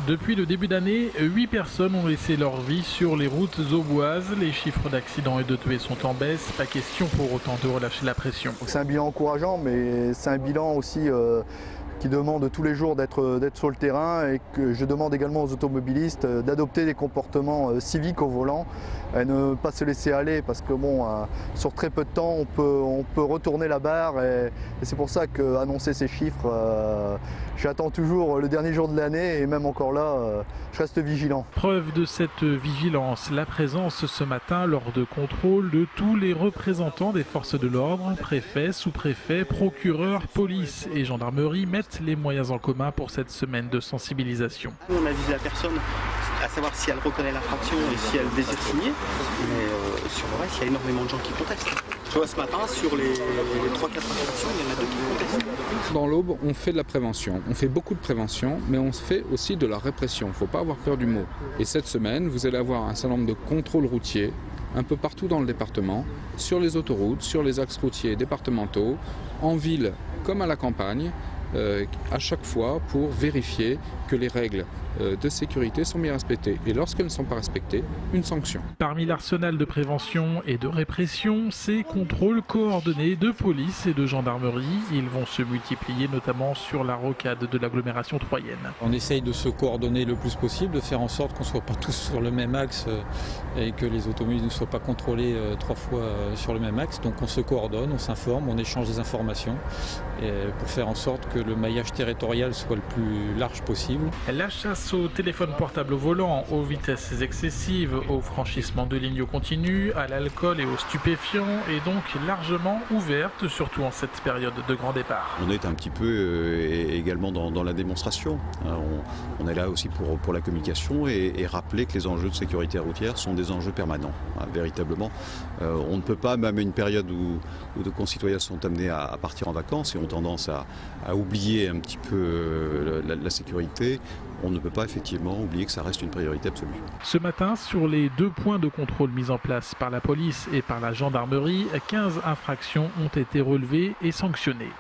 Depuis le début d'année, 8 personnes ont laissé leur vie sur les routes auboises. Les chiffres d'accidents et de tués sont en baisse. Pas question pour autant de relâcher la pression. C'est un bilan encourageant, mais c'est un bilan aussi qui demande tous les jours d'être sur le terrain, et que je demande également aux automobilistes d'adopter des comportements civiques au volant et ne pas se laisser aller, parce que sur très peu de temps on peut retourner la barre, et c'est pour ça qu'annoncer ces chiffres, j'attends toujours le dernier jour de l'année, et même encore là, je reste vigilant. Preuve de cette vigilance, la présence ce matin lors de contrôles de tous les représentants des forces de l'ordre, préfets, sous-préfets, procureurs, police et gendarmerie mettent les moyens en commun pour cette semaine de sensibilisation. On a visé la personne, à savoir si elle reconnaît l'infraction et si elle désire signer, mais sur le reste, il y a énormément de gens qui contestent. Je vois ce matin, sur les 3-4 infractions, il y en a 2 qui contestent. Dans l'Aube, on fait de la prévention. On fait beaucoup de prévention, mais on fait aussi de la répression. Il ne faut pas avoir peur du mot. Et cette semaine, vous allez avoir un certain nombre de contrôles routiers un peu partout dans le département, sur les autoroutes, sur les axes routiers départementaux, en ville comme à la campagne, à chaque fois pour vérifier que les règles de sécurité sont bien respectées. Et lorsqu'elles ne sont pas respectées, une sanction. Parmi l'arsenal de prévention et de répression, ces contrôles coordonnés de police et de gendarmerie. Ils vont se multiplier notamment sur la rocade de l'agglomération troyenne. On essaye de se coordonner le plus possible, de faire en sorte qu'on ne soit pas tous sur le même axe et que les automobiles ne soient pas contrôlés 3 fois sur le même axe. Donc on se coordonne, on s'informe, on échange des informations pour faire en sorte que le maillage territorial soit le plus large possible. La chasse au téléphone portable au volant, aux vitesses excessives, au franchissement de lignes continues, à l'alcool et aux stupéfiants est donc largement ouverte, surtout en cette période de grand départ. On est un petit peu également dans la démonstration. On est là aussi pour la communication et rappeler que les enjeux de sécurité routière sont des enjeux permanents, véritablement. On ne peut pas, même à une période où nos concitoyens sont amenés à partir en vacances et ont tendance à oublier un petit peu la sécurité, on ne peut pas effectivement oublier que ça reste une priorité absolue. Ce matin, sur les 2 points de contrôle mis en place par la police et par la gendarmerie, 15 infractions ont été relevées et sanctionnées.